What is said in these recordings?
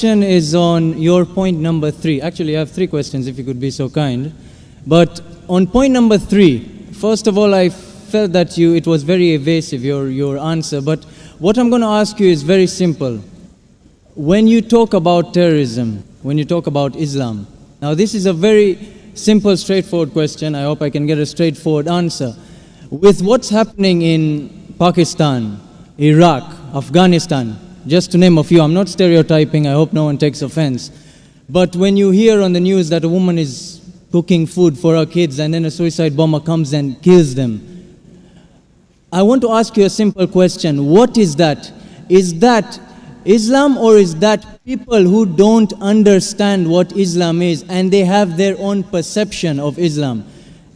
question is on your point number 3. Actually, I have 3 questions, if you could be so kind. But on point number 3, first of all, I felt that it was very evasive, your answer. But what I'm going to ask you is very simple. When you talk about terrorism, when you talk about Islam, now this is a very simple, straightforward question. I hope I can get a straightforward answer. With what's happening in Pakistan, Iraq, Afghanistan, just to name a few, I'm not stereotyping, I hope no one takes offense. But when you hear on the news that a woman is cooking food for her kids and then a suicide bomber comes and kills them, I want to ask you a simple question. What is that? Is that Islam, or is that people who don't understand what Islam is and they have their own perception of Islam?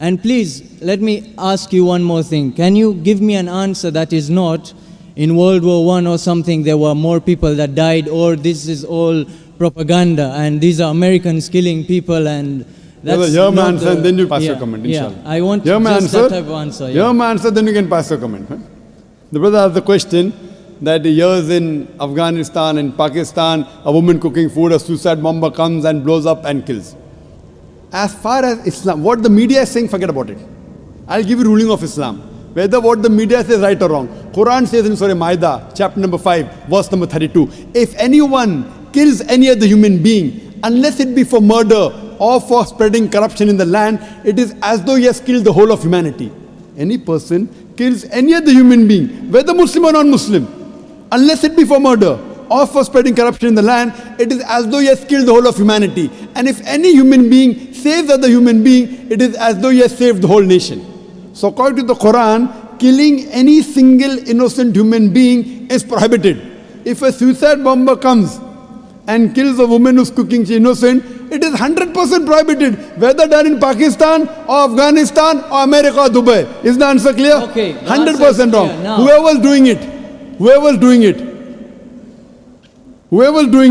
And please, let me ask you one more thing. Can you give me an answer that is not in World War I or something there were more people that died, or this is all propaganda and these are Americans killing people and that's hear my answer and then you pass your comment, inshallah. Yeah, I want just that type of answer. Hear my answer, then you can pass your comment. Huh? The brother asked the question that years in Afghanistan and Pakistan, a woman cooking food, a suicide bomber comes and blows up and kills. As far as Islam, what the media is saying, forget about it. I'll give you ruling of Islam. Whether what the media says right or wrong. Quran says in Surah Ma'idah, chapter number 5, verse number 32, if anyone kills any other human being, unless it be for murder or for spreading corruption in the land, it is as though he has killed the whole of humanity. Any person kills any other human being, whether Muslim or non-Muslim, unless it be for murder or for spreading corruption in the land, it is as though he has killed the whole of humanity. And if any human being saves other human being, it is as though he has saved the whole nation. So according to the Quran, killing any single innocent human being is prohibited. If a suicide bomber comes and kills a woman who's cooking, she's innocent, it is 100% prohibited, whether done in Pakistan or Afghanistan or America or Dubai. Is the answer clear? Okay. 100% wrong. Whoever's doing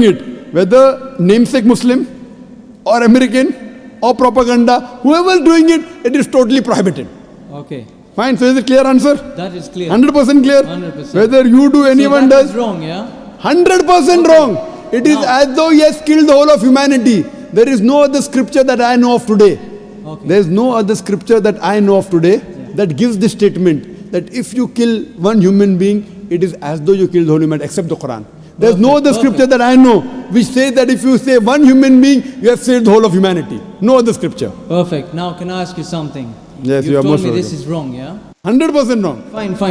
it, whether namesake Muslim or American or propaganda, whoever's doing it, it is totally prohibited. Okay. Fine, so is it clear answer? That is clear. 100% clear? 100%. Whether you do, anyone does. Is wrong, yeah? 100% wrong. It is as though he has killed the whole of humanity. There is no other scripture that I know of today. Okay. There is no other scripture that I know of today that gives this statement that if you kill one human being, it is as though you killed the whole humanity, except the Quran. There is no other scripture that I know which says that if you save one human being, you have saved the whole of humanity. No other scripture. Perfect. Now can I ask you something? Yes, you are told most me welcome. This is wrong, yeah? 100% wrong.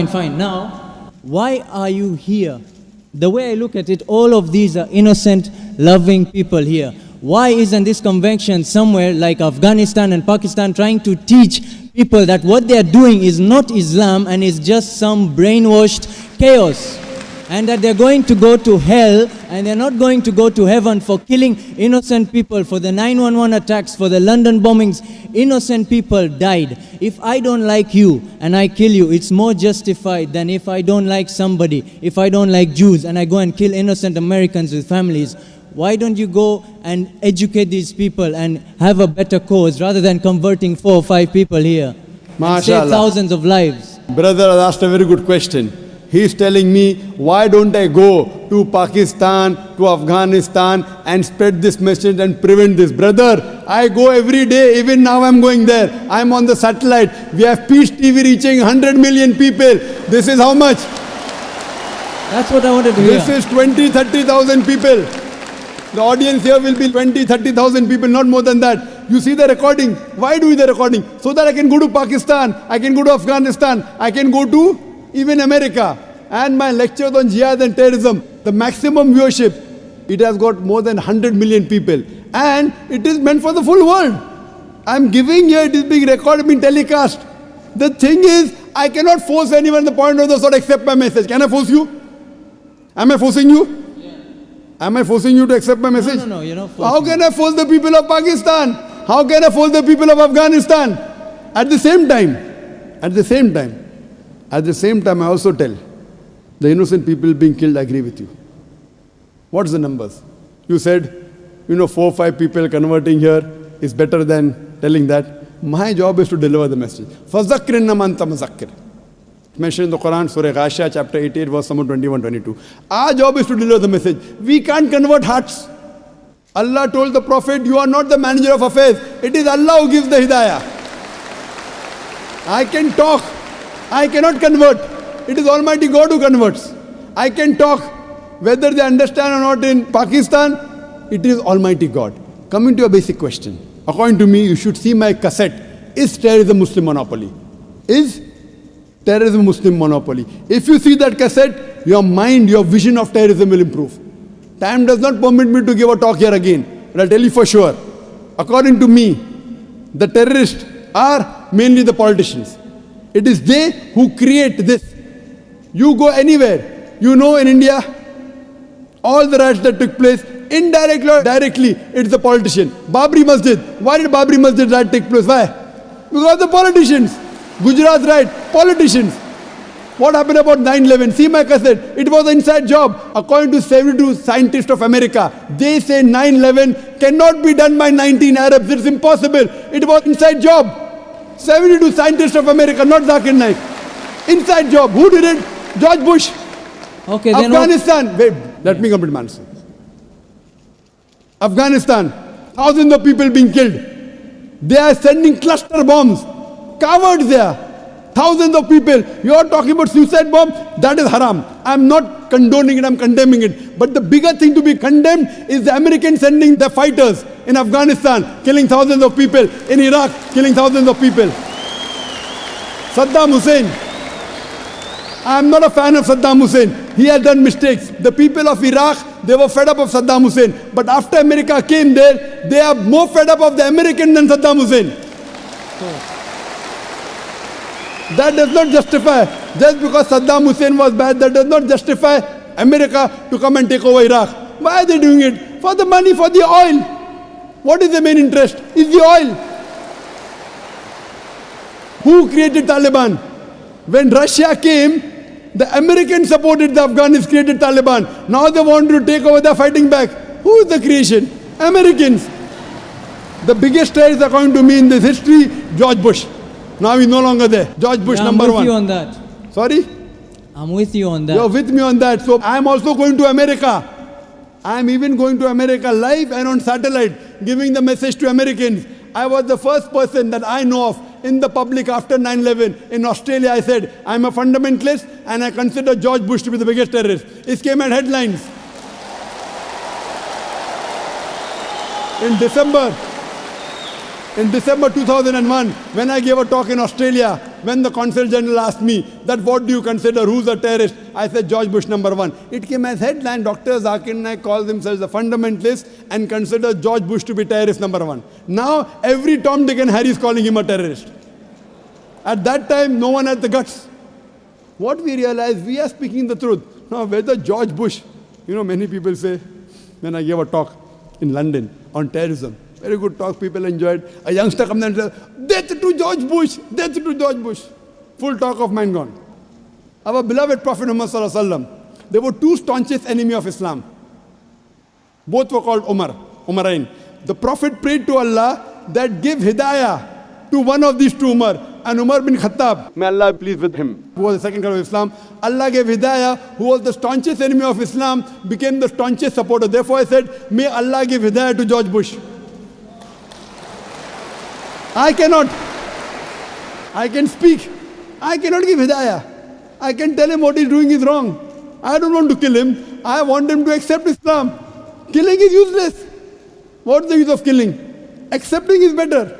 Fine. Now, why are you here? The way I look at it, all of these are innocent, loving people here. Why isn't this convention somewhere like Afghanistan and Pakistan trying to teach people that what they are doing is not Islam and is just some brainwashed chaos? And that they're going to go to hell and they're not going to go to heaven for killing innocent people, for the 911 attacks, for the London bombings. Innocent people died. If I don't like you and I kill you, it's more justified than if I don't like somebody, if I don't like Jews and I go and kill innocent Americans with families. Why don't you go and educate these people and have a better cause rather than converting 4 or 5 people here? And save thousands of lives. Brother has asked a very good question. He is telling me, why don't I go to Pakistan, to Afghanistan and spread this message and prevent this? Brother, I go every day, even now I'm going there. I'm on the satellite. We have Peace TV reaching 100 million people. This is how much? That's what I wanted to hear. This is 20,000-30,000 people. The audience here will be 20,000-30,000 people, not more than that. You see the recording. Why do the recording? So that I can go to Pakistan, I can go to Afghanistan, I can go to even America. And my lectures on jihad and terrorism, the maximum viewership, it has got more than 100 million people. And it is meant for the full world. I'm giving here, it is being recorded, being telecast. The thing is, I cannot force anyone at the point of the sword accept my message. Can I force you? Am I forcing you? Am I forcing you to accept my message? No, you're not forcing. How can I force the people of Pakistan? How can I force the people of Afghanistan? At the same time, I also tell the innocent people being killed, I agree with you. What's the numbers? You said, 4 or 5 people converting here is better than telling that. My job is to deliver the message. فَذَكِّرْ إِنَّمَا أَنْتَ مُذَكِّرٌ. Mentioned in the Quran, Surah Ghashiyah, chapter 88, verse number 21-22. Our job is to deliver the message. We can't convert hearts. Allah told the Prophet, you are not the manager of affairs. It is Allah who gives the hidayah. I can talk. I cannot convert. It is Almighty God who converts. I can talk. Whether they understand or not in Pakistan, it is Almighty God. Coming to a basic question. According to me, you should see my cassette. Is terrorism Muslim monopoly? Is terrorism Muslim monopoly? If you see that cassette, your mind, your vision of terrorism will improve. Time does not permit me to give a talk here again, but I'll tell you for sure. According to me, the terrorists are mainly the politicians. It is they who create this. You go anywhere, you know in India, all the riots that took place, indirectly or directly, it's the politician. Babri Masjid. Why did Babri Masjid riot take place? Why? Because the politicians. Gujarat riot, politicians. What happened about 9/11? See my cassette. It was an inside job. According to 72 scientists of America, they say 9/11 cannot be done by 19 Arabs. It's impossible. It was inside job. 72 scientists of America, not Zakir Naik. Inside job. Who did it? George Bush. Okay, then Afghanistan. Wait, let me complete my answer. Afghanistan. Thousands of people being killed. They are sending cluster bombs. Cowards there. Thousands of people. You are talking about suicide bomb? That is haram. I am not condoning it, I am condemning it. But the bigger thing to be condemned is the Americans sending their fighters in Afghanistan, killing thousands of people. In Iraq, killing thousands of people. Saddam Hussein. I am not a fan of Saddam Hussein. He has done mistakes. The people of Iraq, they were fed up of Saddam Hussein. But after America came there, they are more fed up of the American than Saddam Hussein. That does not justify, just because Saddam Hussein was bad, that does not justify America to come and take over Iraq. Why are they doing it? For the money, for the oil. What is the main interest? Is the oil. Who created Taliban? When Russia came, the Americans supported the Afghans, created Taliban. Now they want to take over, they're fighting back. Who is the creation? Americans. The biggest terrorist, according to me, in this history, George Bush. Now he's no longer there. George Bush, number one. I'm with you on that. Sorry? I'm with you on that. You're with me on that. So I'm also going to America. I'm even going to America live and on satellite, giving the message to Americans. I was the first person that I know of in the public after 9/11 in Australia. I said, I'm a fundamentalist and I consider George Bush to be the biggest terrorist. It came at headlines. In December 2001, when I gave a talk in Australia, when the Consul General asked me that what do you consider, who's a terrorist? I said George Bush number one. It came as headline, Dr.zakir calls himself a fundamentalist and considers George Bush to be terrorist number one. Now every Tom, Dick and Harry is calling him a terrorist. At that time, no one had the guts. What we realized, we are speaking the truth. Now whether George Bush, many people say, when I gave a talk in London on terrorism, very good talk, people enjoyed. A youngster comes and says, death to George Bush, death to George Bush. Full talk of mine gone. Our beloved Prophet Muhammad Sallallahu Alaihi Wasallam, there were two staunchest enemies of Islam. Both were called Umarain. The Prophet prayed to Allah that give hidayah to one of these two Umar, and Umar bin Khattab, may Allah be pleased with him, who was the second caliph of Islam. Allah gave hidayah, who was the staunchest enemy of Islam, became the staunchest supporter. Therefore I said, may Allah give hidayah to George Bush. I cannot. I can speak. I cannot give hidayah. I can tell him what he's doing is wrong. I don't want to kill him. I want him to accept Islam. Killing is useless. What's the use of killing? Accepting is better.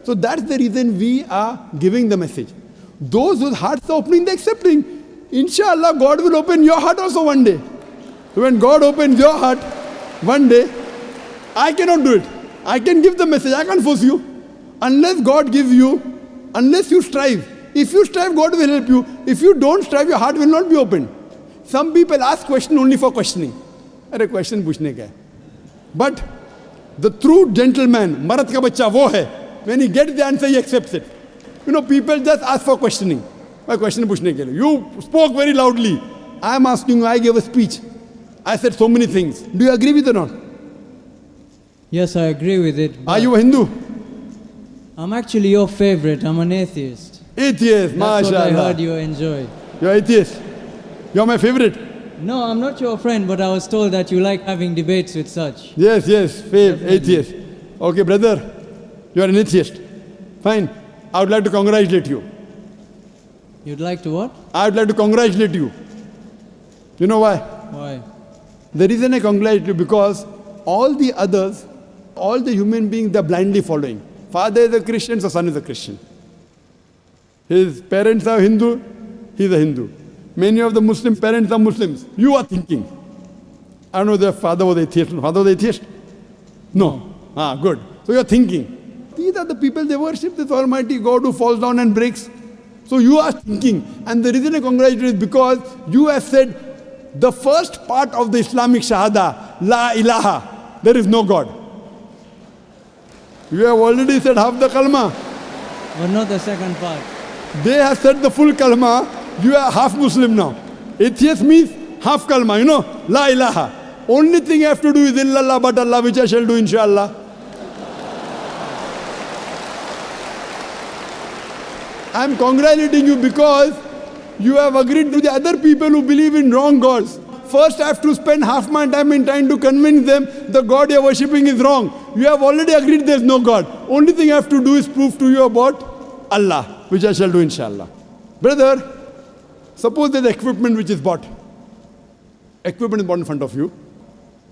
So that's the reason we are giving the message. Those whose hearts are opening, they're accepting. Inshallah, God will open your heart also one day. So when God opens your heart one day, I cannot do it. I can give the message. I can't force you. Unless God gives you, unless you strive. If you strive, God will help you. If you don't strive, your heart will not be opened. Some people ask question only for questioning. अरे question पूछने का है. But the true gentleman, मर्द का बच्चा वो है. When he gets the answer, he accepts it. People just ask for questioning. My question पूछने के लिए. You spoke very loudly. I am asking you. I gave a speech. I said so many things. Do you agree with it or not? Yes, I agree with it. Are you a Hindu? I'm actually your favorite. I'm an atheist. Atheist, That's mashallah. what I heard you enjoy. You're atheist. You're my favorite. No, I'm not your friend, but I was told that you like having debates with such. Yes, atheist. Okay, brother, you are an atheist. Fine. I would like to congratulate you. You'd like to what? I would like to congratulate you. You know why? Why? The reason I congratulate you because all the others, all the human beings, they're blindly following. Father is a Christian, so son is a Christian. His parents are Hindu, he's a Hindu. Many of the Muslim parents are Muslims. You are thinking. I don't know if their father was atheist. Father was atheist? No. Ah, good. So you're thinking. These are the people, they worship this Almighty God who falls down and breaks. So you are thinking. And the reason I congratulate you is because you have said the first part of the Islamic Shahada, La ilaha, there is no God. You have already said half the kalma. But not the second part. They have said the full kalma. You are half Muslim now. Atheist means half kalma, you know, La ilaha. Only thing I have to do is illallah but Allah, which I shall do inshallah. I am congratulating you because you have agreed to the other people who believe in wrong gods. First I have to spend half my time in trying to convince them the God you are worshipping is wrong. You have already agreed there is no God. Only thing I have to do is prove to you about Allah, which I shall do inshallah. Brother, suppose there is equipment which is bought. Equipment is bought in front of you.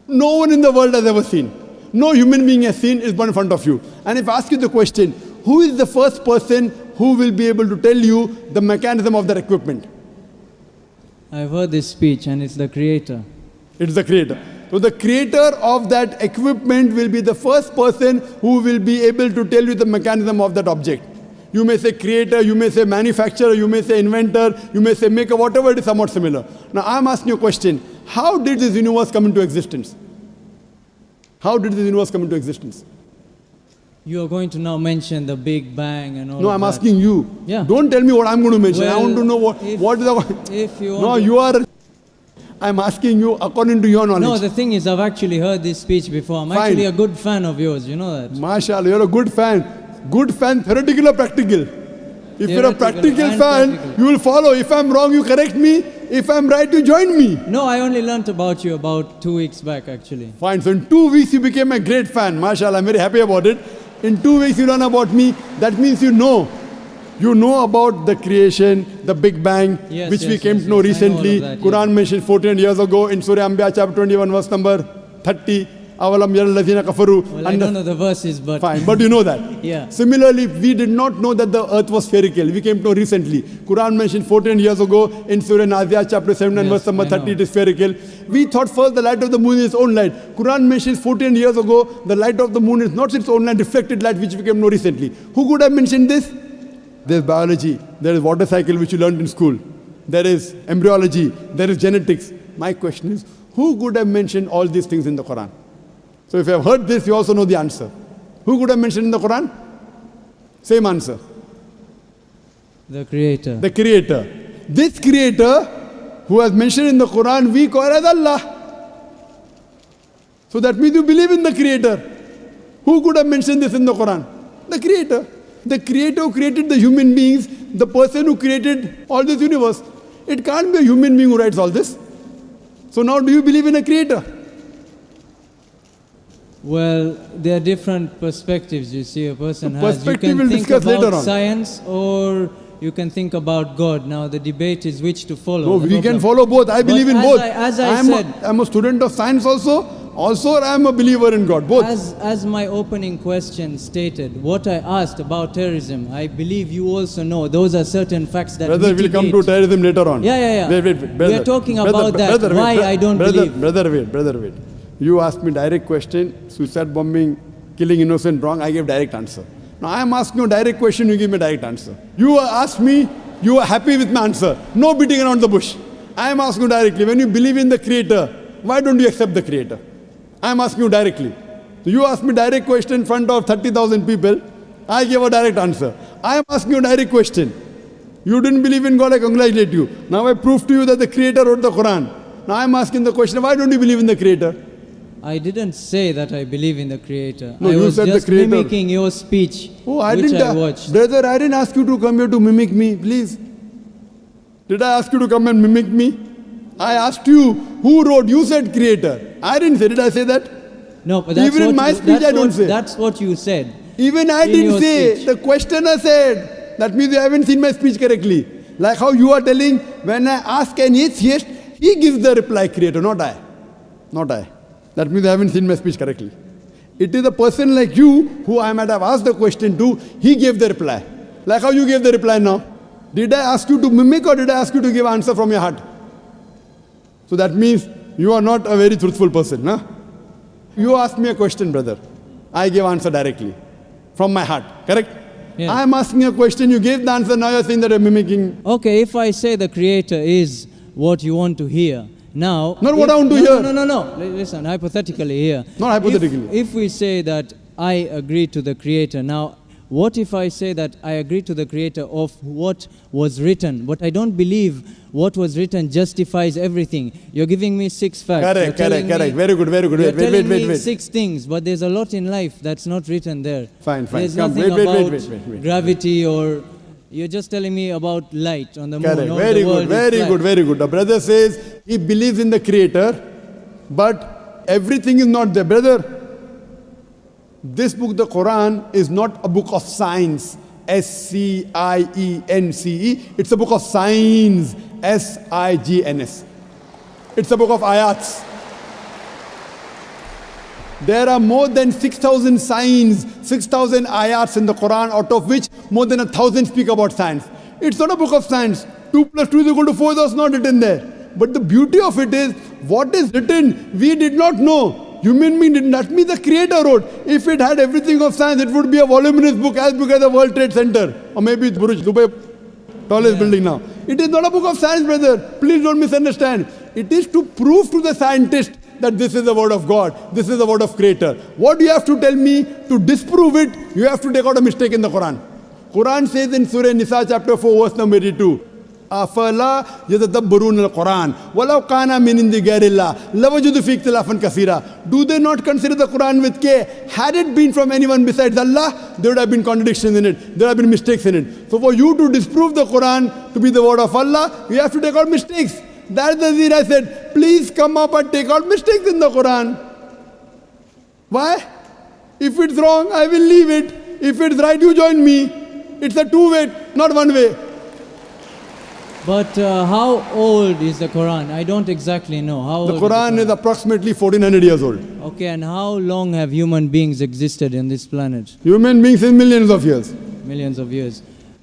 No one in the world has ever seen. No human being has seen is bought in front of you. And if I ask you the question, who is the first person who will be able to tell you the mechanism of that equipment? I've heard this speech and it's the creator. It's the creator. So the creator of that equipment will be the first person who will be able to tell you the mechanism of that object. You may say creator, you may say manufacturer, you may say inventor, you may say maker, whatever it is, somewhat similar. Now I'm asking you a question. How did this universe come into existence? How did this universe come into existence? You are going to now mention the Big Bang and all No, of I'm that. asking you. Yeah. Don't tell me what I'm going to mention. I Well, want to know what is the... If you want No, to- you are... I'm asking you according to your knowledge. No, the thing is, I've actually heard this speech before. I'm Fine. actually a good fan of yours, you know that? MashaAllah, you're a good fan. Good fan, theoretical or practical? If you're a Theoretical practical and fan, practical. you will follow. If I'm wrong, you correct me. If I'm right, you join me. No, I only learnt about you about 2 weeks back, actually. Fine. So in 2 weeks, you became a great fan. MashaAllah, I'm very happy about it. In 2 weeks, you learn about me. That means you know. You know about the creation, the Big Bang, Yes, which we yes, came yes, to know yes. I know all of recently. that, Quran mentioned 14 years ago in Surah Anbiya chapter 21, verse number 30. Avalam yaral ladhina kafaru. Well, I don't know the verses, but... Fine, but you know that. Yeah. Similarly, we did not know that the earth was spherical. We came to know recently. Quran mentioned 14 years ago in Surah Nazi'at chapter 7 and Yes, verse number I 30 know. it is spherical. We thought first the light of the moon is its own light. Quran mentions 14 years ago the light of the moon is not its own light, reflected light, which we came to know recently. Who could have mentioned this? There is biology, there is water cycle which you learned in school. There is embryology, there is genetics. My question is, who could have mentioned all these things in the Quran? So if you have heard this, you also know the answer. Who could have mentioned in the Quran? Same answer. The creator. The creator. This creator who has mentioned in the Quran, we call as Allah. So that means you believe in the creator. Who could have mentioned this in the Quran? The creator. The creator who created the human beings, the person who created all this universe. It can't be a human being who writes all this. So now do you believe in a creator? Well, there are different perspectives you see a person The has. You perspective can we'll think discuss later about on. science or you can think about God. Now the debate is which to follow. No, The we can problem- follow both. I believe in as both. as I said, I'm a student of science also. Also, I am a believer in God. Both. as my opening question stated, what I asked about terrorism, I believe you also know those are certain facts that Brother, we'll come to mitigate. terrorism later on. Yeah. Wait. We Brother, are talking brother, about that. brother, Why wait, I don't brother, believe. Brother, wait. You asked me direct question, suicide bombing, killing innocent, wrong. I gave direct answer. Now I am asking you a direct question, you give me a direct answer. You asked me, you are happy with my answer. No beating around the bush. I am asking you directly, when you believe in the creator, why don't you accept the creator? I am asking you directly. So you asked me direct question in front of 30,000 people. I gave a direct answer. I am asking you a direct question. You didn't believe in God, I congratulate you. Now I prove to you that the creator wrote the Quran. Now I am asking the question, why don't you believe in the creator? I didn't say that I believe in the creator. No, I you was said the just creator. mimicking your speech, Oh, I which didn't. I watched. Brother, I didn't ask you to come here to mimic me, please. Did I ask you to come and mimic me? I asked you, who wrote? You said creator. I didn't say. Did I say that? No, but that's Even what in my speech I don't say. That's what you said. Even I in didn't your say. speech. The questioner said. That means you haven't seen my speech correctly. Like how you are telling, when I ask an atheist, he gives the reply, creator, not I. Not I. That means I haven't seen my speech correctly. It is a person like you, who I might have asked the question to, he gave the reply. Like how you gave the reply now. Did I ask you to mimic or did I ask you to give answer from your heart? So that means you are not a very truthful person. Huh? You asked me a question, brother. I gave answer directly. From my heart. Correct? Yeah. I am asking a question, you gave the answer, now you are saying that I am mimicking. Okay, if I say the creator is what you want to hear, now... Not what I want to hear. No. Listen, hypothetically here. Not hypothetically. If we say that I agree to the creator, now what if I say that I agree to the creator of what was written, but I don't believe what was written justifies everything? You're giving me 6 facts. Correct. Very good. You're telling me Wait. 6 things, but there's a lot in life that's not written there. Fine. There's Come, nothing wait. about gravity or... You're just telling me about light on the moon. Correct. Very good. The brother says he believes in the creator, but everything is not there. Brother, this book, the Quran, is not a book of science. Science. It's a book of signs. Signs. It's a book of ayats. There are more than 6,000 signs, 6,000 ayats in the Quran, out of which more than 1,000 speak about science. It's not a book of science. 2 plus 2 is equal to 4, that's not written there. But the beauty of it is, what is written, we did not know. Human being didn't. That means the creator wrote. If it had everything of science, it would be a voluminous book as big as the World Trade Center. Or maybe it's Burj Dubai, tallest building now. It is not a book of science, brother. Please don't misunderstand. It is to prove to the scientist that this is the word of God, this is the word of creator. What do you have to tell me? To disprove it, you have to take out a mistake in the Quran. Quran says in Surah Nisa chapter 4 verse number 82, أَفَلَا يَتَدَبَّرُونَ الْقُرْآنَ وَلَوْ كَانَ مِنْ عِنْدِ غَيْرِ اللَّهِ لَوَجَدُوا فِيهِ اخْتِلَافًا كَثِيرًا. Do they not consider the Quran with care? Had it been from anyone besides Allah, there would have been contradictions in it, there would have been mistakes in it. So for you to disprove the Quran to be the word of Allah, you have to take out mistakes. That's the reason I said, please come up and take out mistakes in the Quran. Why? If it's wrong, I will leave it. If it's right, you join me. It's a two-way, not one way. But how old is the Quran? I don't exactly know. How old the Quran is approximately 1400 years old. Okay, and how long have human beings existed in this planet? Human beings in millions of years. Millions of years.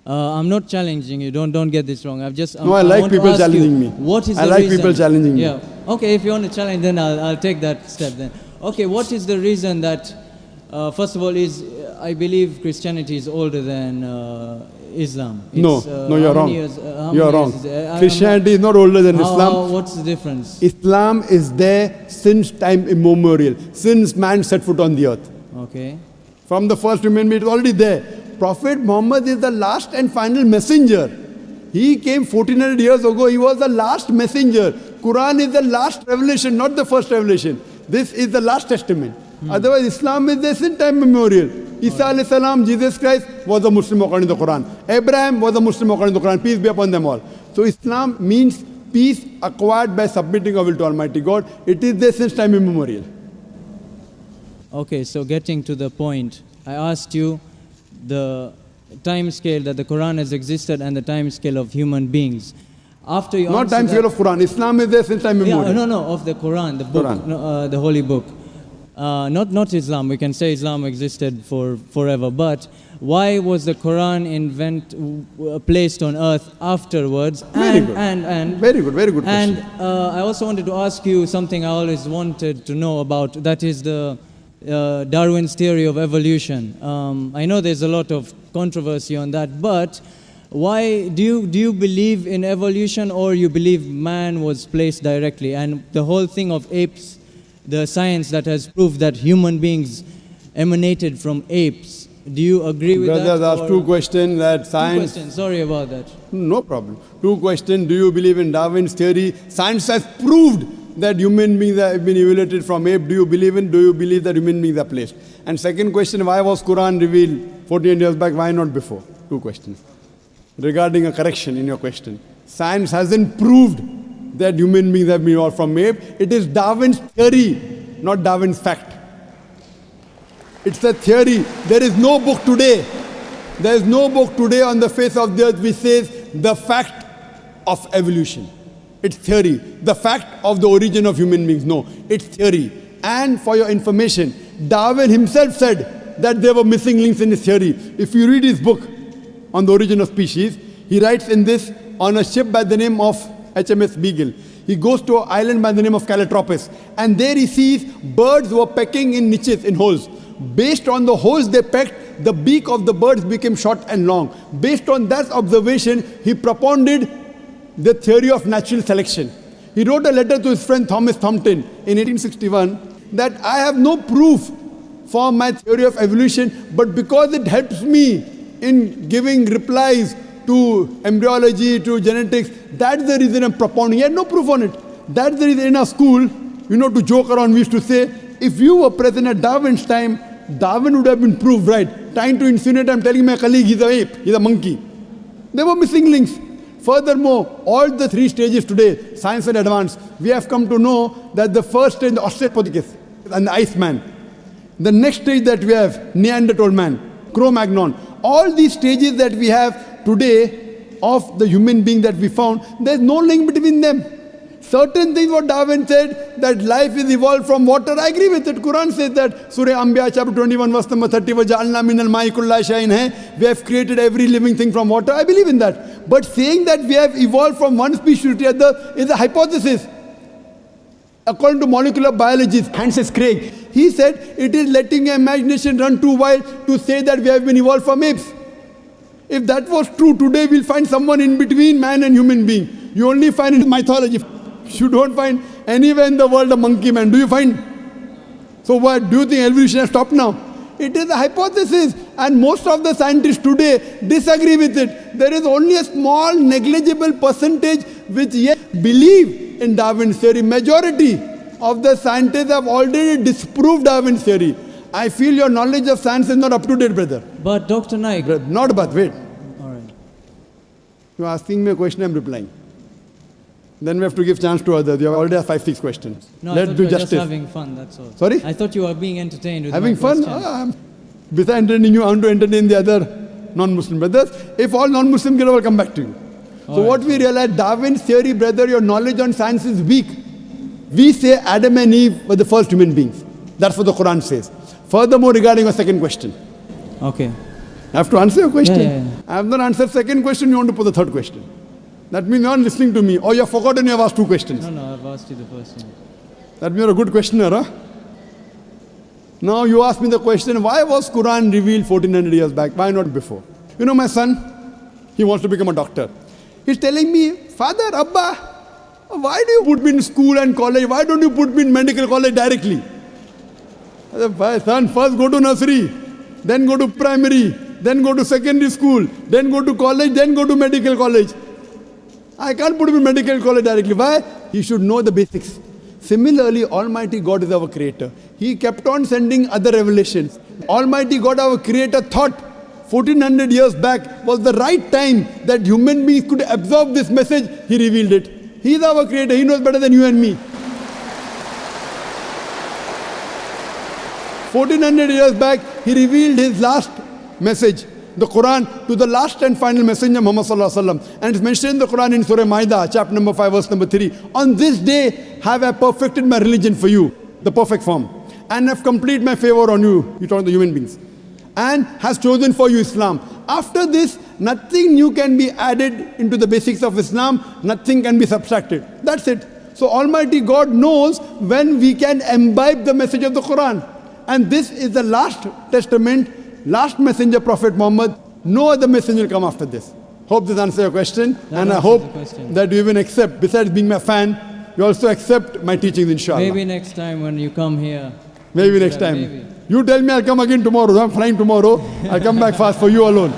I'm not challenging you. Don't get this wrong. I like people challenging me. What is I the like reason? people challenging me. Yeah. Okay, if you want to challenge, then I'll take that step then. Okay, what is the reason that, first of all, I believe Christianity is older than Islam. No, you're wrong. You're wrong. Christianity is not older than Islam. What's the difference? Islam is there since time immemorial, since man set foot on the earth. Okay. From the first human being, it's already there. Prophet Muhammad is the last and final messenger. He came 1400 years ago. He was the last messenger. Quran is the last revelation, not the first revelation. This is the last testament. Otherwise, Islam is there since time immemorial. Isa alayhi salam, Jesus Christ, was a Muslim according to the Quran. Abraham was a Muslim according to the Quran. Peace be upon them all. So Islam means peace acquired by submitting our will to Almighty God. It is there since time immemorial. Okay, so getting to the point, I asked you the time scale that the Quran has existed and the time scale of human beings. After you not time scale of Quran. Islam is there since time immemorial. Yeah, no, of the Quran, the book, Quran. No, the holy book. Not Islam. We can say Islam existed for forever. But why was the Quran placed on earth afterwards? Very good question. And I also wanted to ask you something I always wanted to know about. That is the Darwin's theory of evolution. I know there's a lot of controversy on that, but why do you believe in evolution, or you believe man was placed directly? And the whole thing of apes, the science that has proved that human beings emanated from apes. Do you agree with that? Brothers asked 2 questions that science... 2 questions, sorry about that. No problem. 2 questions. Do you believe in Darwin's theory? Science has proved that human beings have been evoluted from ape. Do you believe that human beings are placed? And second question, why was Quran revealed 14 years back? Why not before? 2 questions. Regarding a correction in your question. Science hasn't proved that human beings have been evolved from ape. It is Darwin's theory, not Darwin's fact. It's a theory. There is no book today. There is no book today on the face of the earth which says the fact of evolution. It's theory. The fact of the origin of human beings. No, it's theory. And for your information, Darwin himself said that there were missing links in his theory. If you read his book on the origin of species, he writes in this on a ship by the name of HMS Beagle. He goes to an island by the name of Calotropis, and there he sees birds were pecking in niches, in holes. Based on the holes they pecked, the beak of the birds became short and long. Based on that observation, he propounded the theory of natural selection. He wrote a letter to his friend Thomas Thompson in 1861 that I have no proof for my theory of evolution, but because it helps me in giving replies to embryology, to genetics, that's the reason I'm propounding. He had no proof on it. That's the reason in our school, to joke around, we used to say, if you were present at Darwin's time, Darwin would have been proved right. Trying to insinuate, I'm telling my colleague, he's an ape, he's a monkey. There were missing links. Furthermore, all the three stages today, science and advance, we have come to know that the first stage, the Australopithecus and the Iceman. The next stage that we have, Neanderthal man, Cro-Magnon. All these stages that we have today of the human being that we found, there's no link between them. Certain things what Darwin said, that life is evolved from water, I agree with it. Quran says that, Surah Anbiya chapter 21 verse number 30, وَجَعَلْنَا مِنَ الْمَاءِ كُلَّ شَيْءٍ hai. We have created every living thing from water, I believe in that. But saying that we have evolved from one species to the other is a hypothesis. According to molecular biologist Francis Crick, he said it is letting your imagination run too wild to say that we have been evolved from apes. If that was true, today we'll find someone in between man and human being. You only find in mythology. You don't find anywhere in the world a monkey man. Do you find? So what? Do you think evolution has stopped now? It is a hypothesis, and most of the scientists today disagree with it. There is only a small negligible percentage which yet believe in Darwin's theory. Majority of the scientists have already disproved Darwin's theory. I feel your knowledge of science is not up to date, brother. But Dr. Naik... Not but, wait. All right. You are asking me a question, I am replying. Then we have to give chance to others. You have already have 5-6 questions. No, Let's do justice. Just having fun, that's all. Sorry? I thought you were being entertained with having my fun? Besides entertaining you, I want to entertain the other non-Muslim brothers. If all non-Muslim get over, come back to you. So what we realize, Darwin's theory, brother, your knowledge on science is weak. We say Adam and Eve were the first human beings. That's what the Quran says. Furthermore, regarding your second question. Okay. I have to answer your question. Yeah. I have not answered second question, you want to put the third question. That means you are not listening to me, or you have forgotten you have asked two questions. No, I've asked you the first one. That means you are a good questioner, huh? Now you ask me the question, why was Quran revealed 1400 years back? Why not before? My son, he wants to become a doctor. He's telling me, Father, Abba, why do you put me in school and college? Why don't you put me in medical college directly? I said, son, first go to nursery, then go to primary, then go to secondary school, then go to college, then go to medical college. I can't put him in medical college directly. Why? He should know the basics. Similarly, Almighty God is our creator. He kept on sending other revelations. Almighty God, our creator, thought 1400 years back was the right time that human beings could absorb this message. He revealed it. He is our creator. He knows better than you and me. 1400 years back, he revealed his last message, the Quran, to the last and final messenger, Muhammad sallallahu alaihi wasallam. And it's mentioned in the Quran in Surah Ma'idah, chapter number 5, verse number 3. On this day have I perfected my religion for you, the perfect form, and have completed my favor on you, you talk to the human beings, and has chosen for you Islam. After this, nothing new can be added into the basics of Islam, nothing can be subtracted. That's it. So Almighty God knows when we can imbibe the message of the Quran. And this is the last testament, last messenger, Prophet Muhammad. No other messenger will come after this. Hope this answers your question. And I hope that you even accept, besides being my fan, you also accept my teachings, inshallah. Maybe next time when you come here. Maybe next time. Maybe. You tell me I'll come again tomorrow. I'm flying tomorrow. I'll come back fast for you alone.